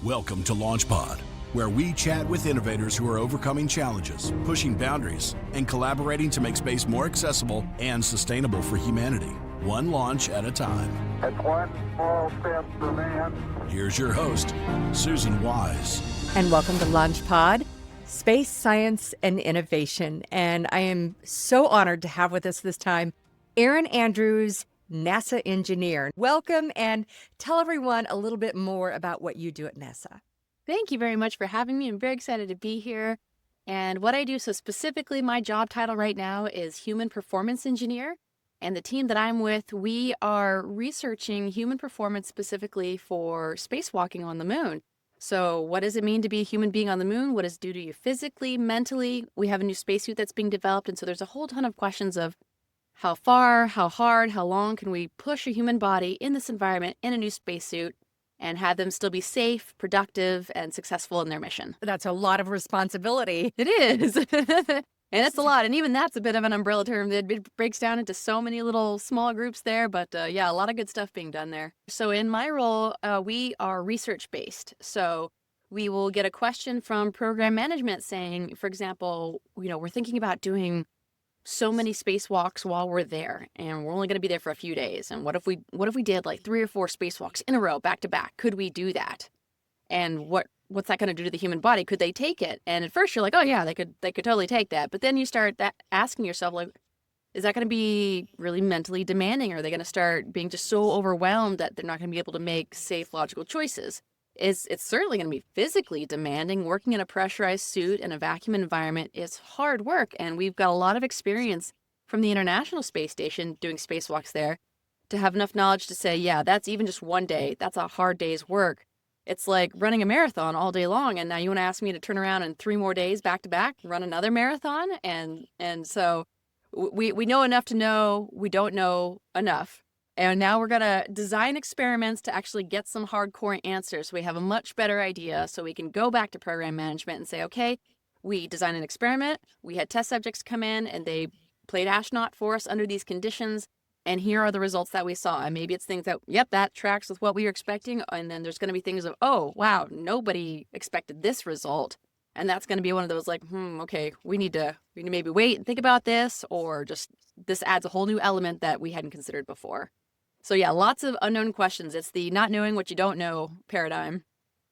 Welcome to LaunchPod, where we chat with innovators who are overcoming challenges, pushing boundaries, and collaborating to make space more accessible and sustainable for humanity, one launch at a time. It's one small step for man. Here's your host, Susan Wise. And welcome to LaunchPod, Space, Science, and Innovation. And I am so honored to have with us this time Eryn Andrews, NASA engineer. Welcome, and tell everyone a little bit more about what you do at NASA. Thank you very much for having me. I'm very excited to be here. And what I do, so specifically my job title right now is Human Performance Engineer. And the team that I'm with, we are researching human performance specifically for spacewalking on the moon. So what does it mean to be a human being on the moon? What does it do to you physically, mentally? We have a new spacesuit that's being developed. And so there's a whole ton of questions of how far, how hard, how long can we push a human body in this environment in a new spacesuit and have them still be safe, productive, and successful in their mission? That's a lot of responsibility. It is. And it's a lot. And even that's a bit of an umbrella term. It breaks down into so many little small groups there. But yeah, a lot of good stuff being done there. So in my role, we are research-based. So we will get a question from program management saying, for example, we're thinking about doing so many spacewalks while we're there, and we're only going to be there for a few days. And what if we did like 3 or 4 spacewalks in a row, back to back? Could we do that? And what's that going to do to the human body? Could they take it? And at first you're like, oh yeah, they could totally take that. But then you start asking yourself, like, is that going to be really mentally demanding? Or are they going to start being just so overwhelmed that they're not going to be able to make safe, logical choices? It's certainly going to be physically demanding. Working in a pressurized suit in a vacuum environment is hard work. And we've got a lot of experience from the International Space Station doing spacewalks there to have enough knowledge to say, yeah, that's even just one day. That's a hard day's work. It's like running a marathon all day long. And now you want to ask me to turn around in 3 more days back to back, run another marathon. And so we know enough to know we don't know enough. And now we're going to design experiments to actually get some hardcore answers. So we have a much better idea. So we can go back to program management and say, okay, we designed an experiment. We had test subjects come in and they played astronaut for us under these conditions. And here are the results that we saw. And maybe it's things that, yep, that tracks with what we were expecting. And then there's going to be things of, oh, wow, nobody expected this result. And that's going to be one of those like, okay, we need to maybe wait and think about this, or just this adds a whole new element that we hadn't considered before. So yeah, lots of unknown questions. It's the not knowing what you don't know paradigm.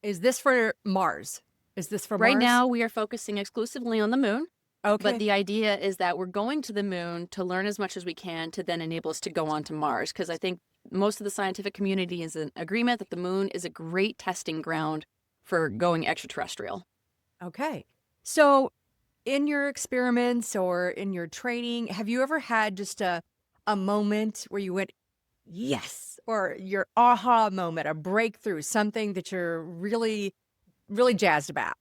Is this for Mars? Is this for Right Mars? now, we are focusing exclusively on the moon. Okay. But the idea is that we're going to the moon to learn as much as we can to then enable us to go on to Mars. Because I think most of the scientific community is in agreement that the moon is a great testing ground for going extraterrestrial. Okay. So in your experiments or in your training, have you ever had just a moment where you went, yes, or your aha moment, a breakthrough, something that you're really, really jazzed about?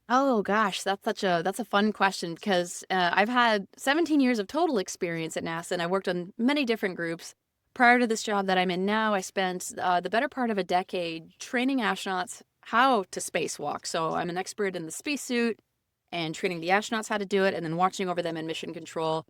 Oh gosh, that's a fun question because I've had 17 years of total experience at NASA, and I worked on many different groups. Prior to this job that I'm in now, I spent the better part of a decade training astronauts how to spacewalk. So I'm an expert in the spacesuit and training the astronauts how to do it, and then watching over them in mission control.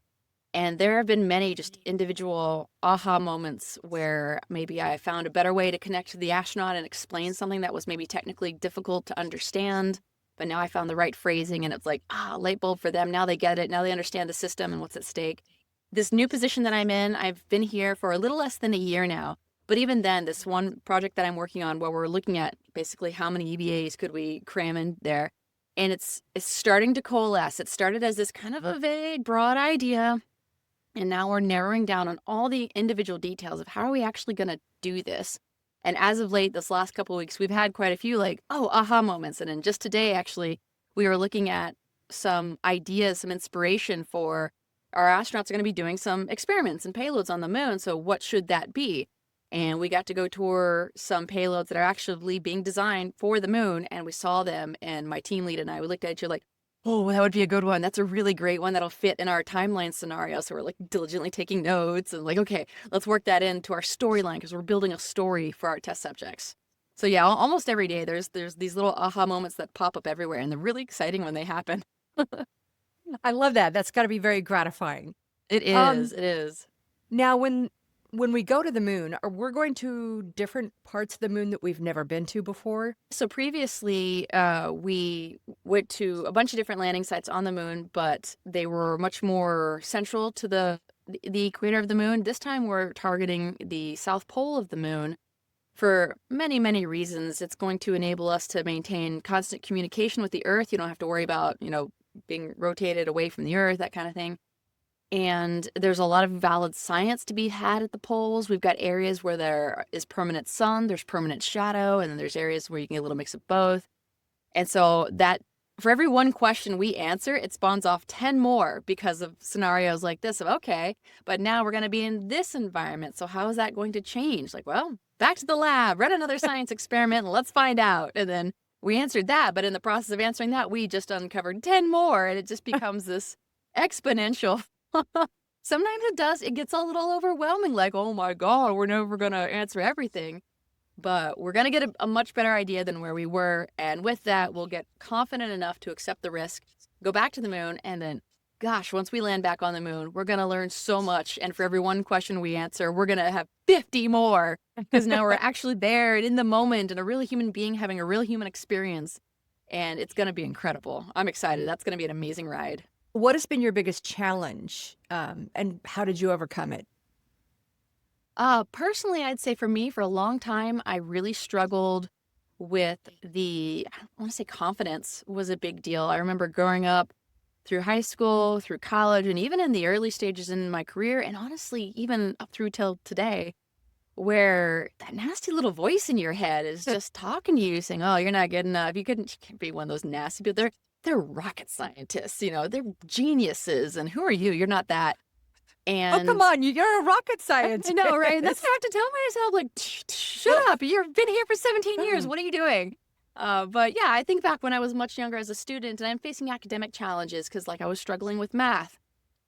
And there have been many just individual aha moments where maybe I found a better way to connect to the astronaut and explain something that was maybe technically difficult to understand. But now I found the right phrasing, and it's like, light bulb for them. Now they get it. Now they understand the system and what's at stake. This new position that I'm in, I've been here for a little less than a year now. But even then, this one project that I'm working on where we're looking at basically how many EVAs could we cram in there. And it's starting to coalesce. It started as this kind of a vague, broad idea. And now we're narrowing down on all the individual details of how are we actually going to do this. And as of late, this last couple of weeks, we've had quite a few like, aha moments. And then just today, actually, we were looking at some ideas, some inspiration for our astronauts are going to be doing some experiments and payloads on the moon. So what should that be? And we got to go tour some payloads that are actually being designed for the moon. And we saw them. And my team lead and I, we looked at each other like, oh, that would be a good one. That's a really great one that'll fit in our timeline scenario. So we're like diligently taking notes and like, okay, let's work that into our storyline because we're building a story for our test subjects. So yeah, almost every day there's these little aha moments that pop up everywhere, and they're really exciting when they happen. I love that. That's got to be very gratifying. It is. It is. Now, when when we go to the moon, are we're going to different parts of the moon that we've never been to before? So previously, we went to a bunch of different landing sites on the moon, but they were much more central to the equator of the moon. This time, we're targeting the south pole of the moon for many, many reasons. It's going to enable us to maintain constant communication with the Earth. You don't have to worry about, being rotated away from the Earth, that kind of thing. And there's a lot of valid science to be had at the poles. We've got areas where there is permanent sun, there's permanent shadow, and then there's areas where you can get a little mix of both. And so that for every one question we answer, it spawns off 10 more because of scenarios like this of, okay, but now we're going to be in this environment. So how is that going to change? Like, well, back to the lab, run another science experiment, and let's find out. And then we answered that. But in the process of answering that, we just uncovered 10 more. And it just becomes this exponential. Sometimes it gets a little overwhelming, like, oh my God, we're never going to answer everything. But we're going to get a much better idea than where we were. And with that, we'll get confident enough to accept the risk, go back to the moon, and then, gosh, once we land back on the moon, we're going to learn so much. And for every one question we answer, we're going to have 50 more because now we're actually there and in the moment and a real human being having a real human experience. And it's going to be incredible. I'm excited. That's going to be an amazing ride. What has been your biggest challenge, and how did you overcome it? Personally, I'd say for me, for a long time, I really struggled with I want to say confidence was a big deal. I remember growing up through high school, through college, and even in the early stages in my career, and honestly, even up through till today, where that nasty little voice in your head is just talking to you saying, oh, you're not good enough. You can't be one of those nasty people. They're rocket scientists, they're geniuses. And who are you? You're not that. And Oh, come on, you're a rocket scientist. I know, right? That's what I have to tell myself, like, shut up. You've been here for 17 years. What are you doing? But yeah, I think back when I was much younger as a student and I'm facing academic challenges because like I was struggling with math.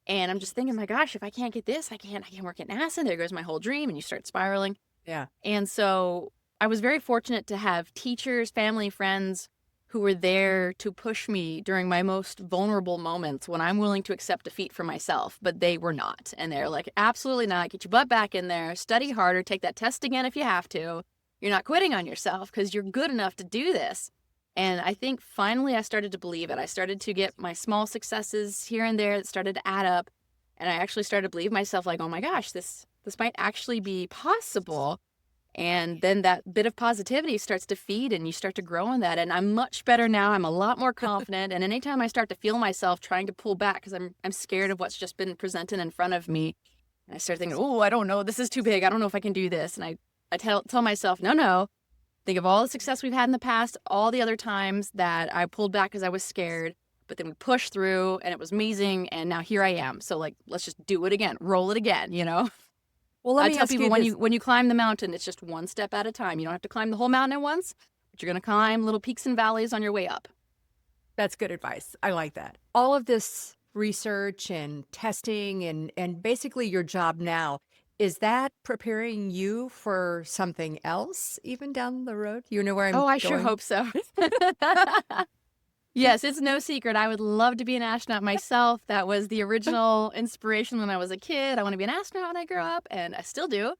And I'm just thinking, my gosh, if I can't get this, I can't work at NASA. There goes my whole dream. And you start spiraling. Yeah. And so I was very fortunate to have teachers, family, friends who were there to push me during my most vulnerable moments when I'm willing to accept defeat for myself, but they were not. And they're like, absolutely not. Get your butt back in there, study harder, take that test again if you have to. You're not quitting on yourself because you're good enough to do this. And I think finally I started to believe it. I started to get my small successes here and there that started to add up. And I actually started to believe myself like, oh my gosh, this might actually be possible. And then that bit of positivity starts to feed and you start to grow in that. And I'm much better now. I'm a lot more confident. And anytime I start to feel myself trying to pull back because I'm scared of what's just been presented in front of me, and I start thinking, oh, I don't know, this is too big. I don't know if I can do this. And I tell myself, no. Think of all the success we've had in the past, all the other times that I pulled back because I was scared, but then we pushed through and it was amazing. And now here I am. So like, let's just do it again, roll it again, Well, let I me tell ask people you this. when you climb the mountain, it's just one step at a time. You don't have to climb the whole mountain at once, but you're going to climb little peaks and valleys on your way up. That's good advice. I like that. All of this research and testing and basically your job now, is that preparing you for something else even down the road? You know where I'm Oh, I going? sure hope so. Yes, it's no secret. I would love to be an astronaut myself. That was the original inspiration when I was a kid. I want to be an astronaut when I grow up, and I still do.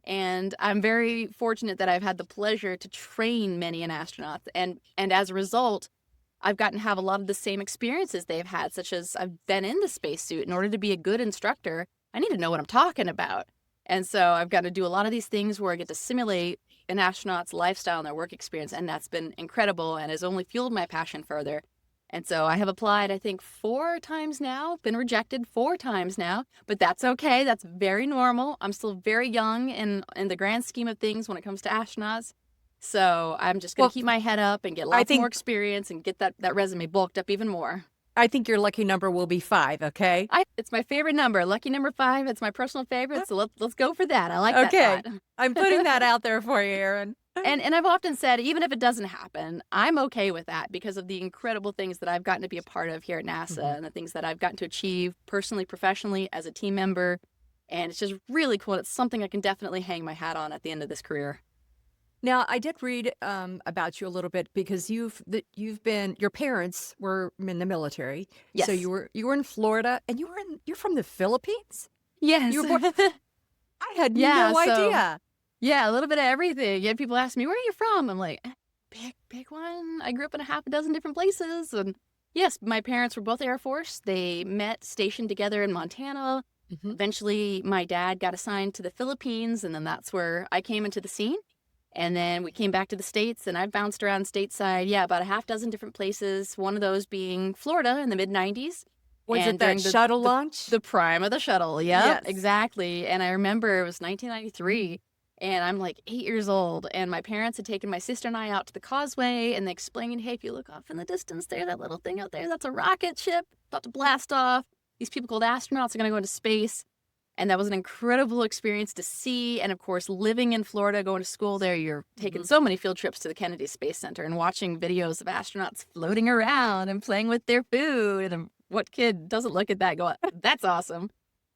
And I'm very fortunate that I've had the pleasure to train many an astronaut. And as a result, I've gotten to have a lot of the same experiences they've had, such as I've been in the spacesuit. In order to be a good instructor, I need to know what I'm talking about. And so I've got to do a lot of these things where I get to simulate an astronaut's lifestyle and their work experience. And that's been incredible and has only fueled my passion further. And so I have applied, I think, 4 times now, been rejected 4 times now, but that's okay. That's very normal. I'm still very young in the grand scheme of things when it comes to astronauts. So I'm just going to keep my head up and get lots more experience and get that resume bulked up even more. I think your lucky number will be 5, okay? It's my favorite number. Lucky number 5. It's my personal favorite. So let's go for that. I like that thought. I'm putting that out there for you, Eryn. And I've often said, even if it doesn't happen, I'm okay with that because of the incredible things that I've gotten to be a part of here at NASA and the things that I've gotten to achieve personally, professionally, as a team member. And it's just really cool. It's something I can definitely hang my hat on at the end of this career. Now, I did read about you a little bit because your parents were in the military. Yes. So you were in Florida and you're from the Philippines? Yes. You were born, I had Yeah, no so idea. yeah, a little bit of everything. Yeah, people ask me, "Where are you from?" I'm like, Big one. I grew up in a half a dozen different places." And yes, my parents were both Air Force. They met stationed together in Montana. Mhm. Eventually, my dad got assigned to the Philippines, and then that's where I came into the scene. And then we came back to the States, and I bounced around stateside, yeah, about a half dozen different places, one of those being Florida in the mid-90s. Was it And that during shuttle launch? the prime of the shuttle. Yep, Yes. exactly. And I remember it was 1993, and I'm like 8 years old, and my parents had taken my sister and I out to the causeway, and they explained, hey, if you look off in the distance there, that little thing out there, that's a rocket ship about to blast off. These people called astronauts are going to go into space. And that was an incredible experience to see. And of course, living in Florida, going to school there, you're taking so many field trips to the Kennedy Space Center and watching videos of astronauts floating around and playing with their food. And what kid doesn't look at that and go, that's awesome?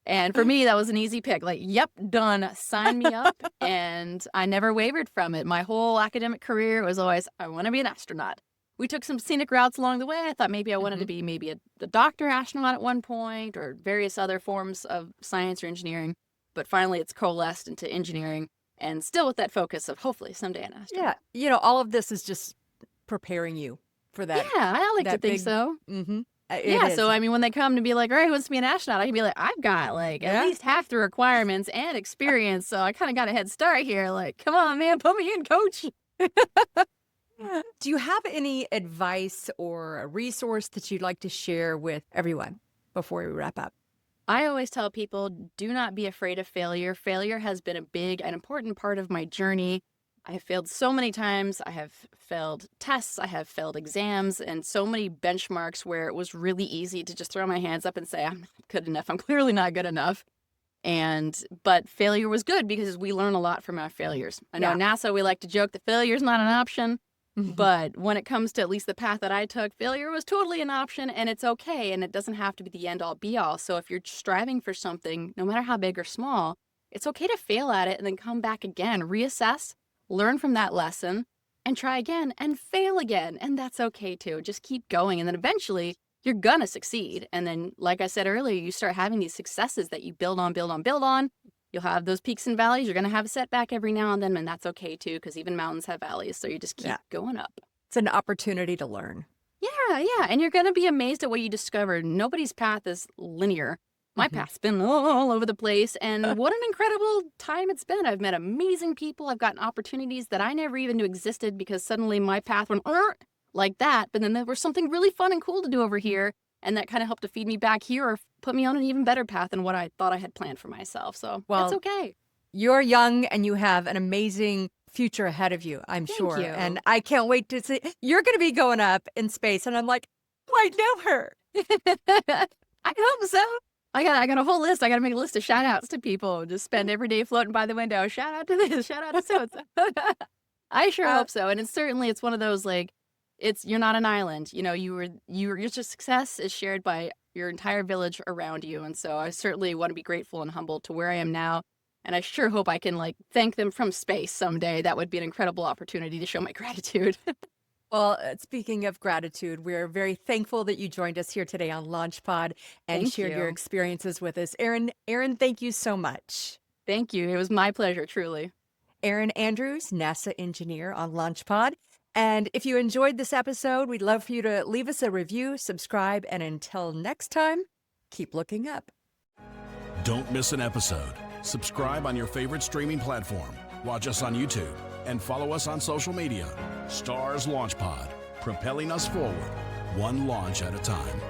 And for me, that was an easy pick. Like, yep, done. Sign me up. And I never wavered from it. My whole academic career was always, I want to be an astronaut. We took some scenic routes along the way. I thought maybe I wanted to be maybe a doctor astronaut at one point, or various other forms of science or engineering. But finally, it's coalesced into engineering, and still with that focus of hopefully someday an astronaut. Yeah. All of this is just preparing you for that. Yeah, I like to that think big- so. Mm-hmm. Yeah, so I mean, when they come to be like, all right, who wants to be an astronaut? I can be like, I've got like at least half the requirements and experience, so I kind of got a head start here. Like, come on, man, put me in, coach. Do you have any advice or a resource that you'd like to share with everyone before we wrap up? I always tell people, do not be afraid of failure. Failure has been a big and important part of my journey. I have failed so many times. I have failed tests. I have failed exams, and so many benchmarks where it was really easy to just throw my hands up and say, I'm not good enough. I'm clearly not good enough. But failure was good because we learn a lot from our failures. I know at NASA, we like to joke that failure is not an option. But when it comes to at least the path that I took, failure was totally an option, and it's okay, and it doesn't have to be the end-all be-all. So if you're striving for something, no matter how big or small, it's okay to fail at it and then come back again, reassess, learn from that lesson, and try again and fail again. And that's okay too. Just keep going, and then eventually you're gonna succeed. And then, like I said earlier, you start having these successes that you build on, build on, build on. You'll have those peaks and valleys. You're going to have a setback every now and then, and that's okay too, because even mountains have valleys. So you just keep going up. It's an opportunity to learn. Yeah. And you're going to be amazed at what you discover. Nobody's path is linear. My path's been all over the place, and what an incredible time it's been. I've met amazing people. I've gotten opportunities that I never even knew existed because suddenly my path went like that. But then there was something really fun and cool to do over here. And that kind of helped to feed me back here or put me on an even better path than what I thought I had planned for myself. So that's okay. You're young and you have an amazing future ahead of you, I'm Thank sure. you. And I can't wait to see. You're going to be going up in space. And I'm like, I know her. I hope so. I got a whole list. I got to make a list of shout outs to people. Just spend every day floating by the window. Shout out to this, shout out to so-and-so. I sure hope so. And it's one of those like, you're not an island. Your success is shared by your entire village around you. And so I certainly want to be grateful and humble to where I am now. And I sure hope I can thank them from space someday. That would be an incredible opportunity to show my gratitude. Well, speaking of gratitude, we're very thankful that you joined us here today on LaunchPod and Thank shared your you. experiences with us. Eryn, thank you so much. Thank you. It was my pleasure, truly. Eryn Andrews, NASA engineer on LaunchPod. And if you enjoyed this episode, we'd love for you to leave us a review, subscribe, and until next time, keep looking up. Don't miss an episode. Subscribe on your favorite streaming platform. Watch us on YouTube and follow us on social media. Stars LaunchPod, propelling us forward, one launch at a time.